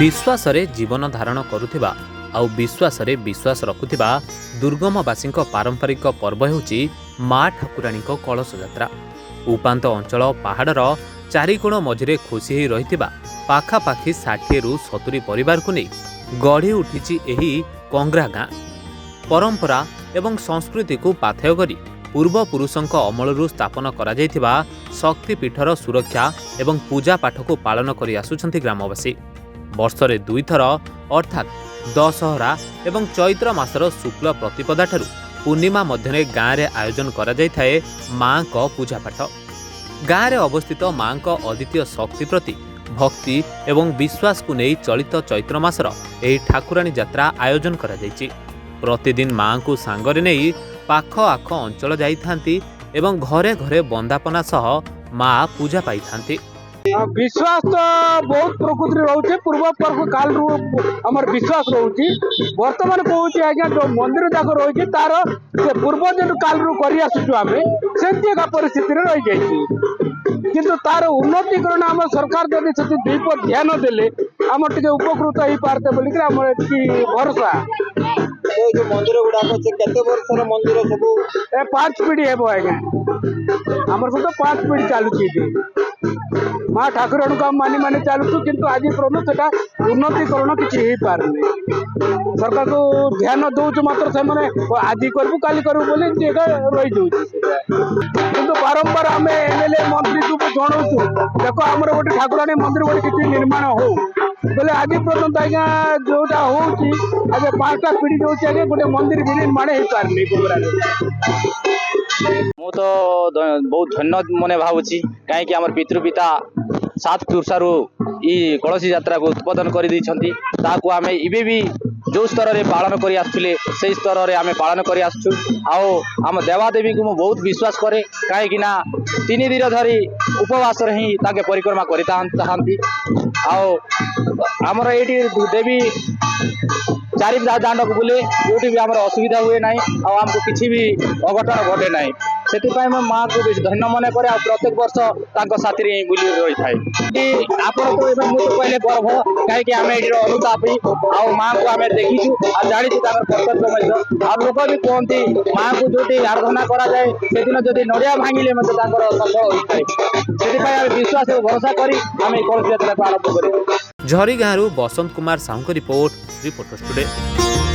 विश्वासरे जीवन धारण करुथिबा आउ विश्वासरे विश्वास रखुथिबा दुर्गमवासी पारंपरिक पर्व हेउची माँ ठाकुराणी कलश यात्रा। उपांत अंचल पहाड़र चारिकोण मझिरे खोसी होई रहिथिबा पाखापाखि 60 रु 70 परिवार को नहीं गढ़ी उठिछि एही कंग्रा गाँ। परंपरा एवं संस्कृति को पाथेय करी पूर्वपुरुषों अमलरू स्थापन करा जायथिबा शक्तिपीठर सुरक्षा एवं पूजा पाठ को पालन करी आसुछन्ति ग्रामवासी। वर्षरे 2 थर अर्थात दशहरा एवं चैत्र मासर शुक्ल प्रतिपदा ठारू पूर्णिमा मध्यरे गाँव में आयोजन करा जायथाए माँ को पूजा पाठ। गाँव में अवस्थित माँ को अद्वितीय शक्ति प्रति भक्ति एवं विश्वास को नहीं चलित चैत्र मासर एही ठाकुराणी यात्रा आयोजन करा जायछि। प्रतिदिन माँ को सांगरे नहीं पाख आख अंचल जाइथांती एवं घरे घरे बंदापना सह माँ पूजा पाइथांती। विश्वास तो बहुत प्रकृति रोचे पूर्व काल रु हमर विश्वास रोची वर्तमान कहूँ आज्ञा जो मंदिर जाक रही तार पूर्वजन काल रु कर आसुचु आम से परिस्थिति रही जाइए किंतु तार उन्नतीकरण आम सरकार जदि से दीप ध्यान देले आम टे उपकृत हो पारते बोलिक आम भरोसा। जो मंदिर गुड़ाक केते वर्षर मंदिर सब 5 पीढ़ी हेबो आज्ञा आमर सब 5 पीढ़ी चलुची माँ ठाकुराणी को मानी मानी चलुचु किंतु आज पर्यटन से उन्नतीकरण किसी हो पारनी। सरकार को ध्यान दौचु मात्र से आज करूँ काली करूँ बोली रही जाऊँ किंतु बारंबार आम एमएलए मंत्री को जनाऊँ देख आम गोटे ठाकुराणी मंदिर गोटे किसी निर्माण हो बोले आज पर्यटन आज्ञा जोटा होगी आज 5टा पीढ़ी जो आज्ञा गोटे मंदिर भी निर्माण हो पारनी। मु तो बहुत धन्य मने भावुची कहीं आम पितृपिता 7 पुरुषारू ई कलशी यात्रा को उत्पादन कर आम इबे भी जो स्तर में पालन कर आसुले से स्तर में आम पालन कर आसु आम देवादेवी को बहुत विश्वास करे कहीं 3 दिन धरी उपवास ही ताके परिक्रमा करती आमर ये देवी 4 दांड को बुले जो भी आम असुविधा हुए ना आमको किसी भी अघटन घटे ना से माँ को धन्य मन करे प्रत्येक वर्ष साथी ही बुली रही थाए आप कहले गर्व कहीं आम ये अनुतापी माँ को आम देखीचु जाचु कर्तव्य लोक भी कहते माँ को जो आराधना कराए से दिन जब नड़िया भांगिले सफल होता है से विश्वास और भरोसा करी आम कलश यात्रा को आरंभ कर। झरी गाँव Basant Kumar Sahu report reporters today.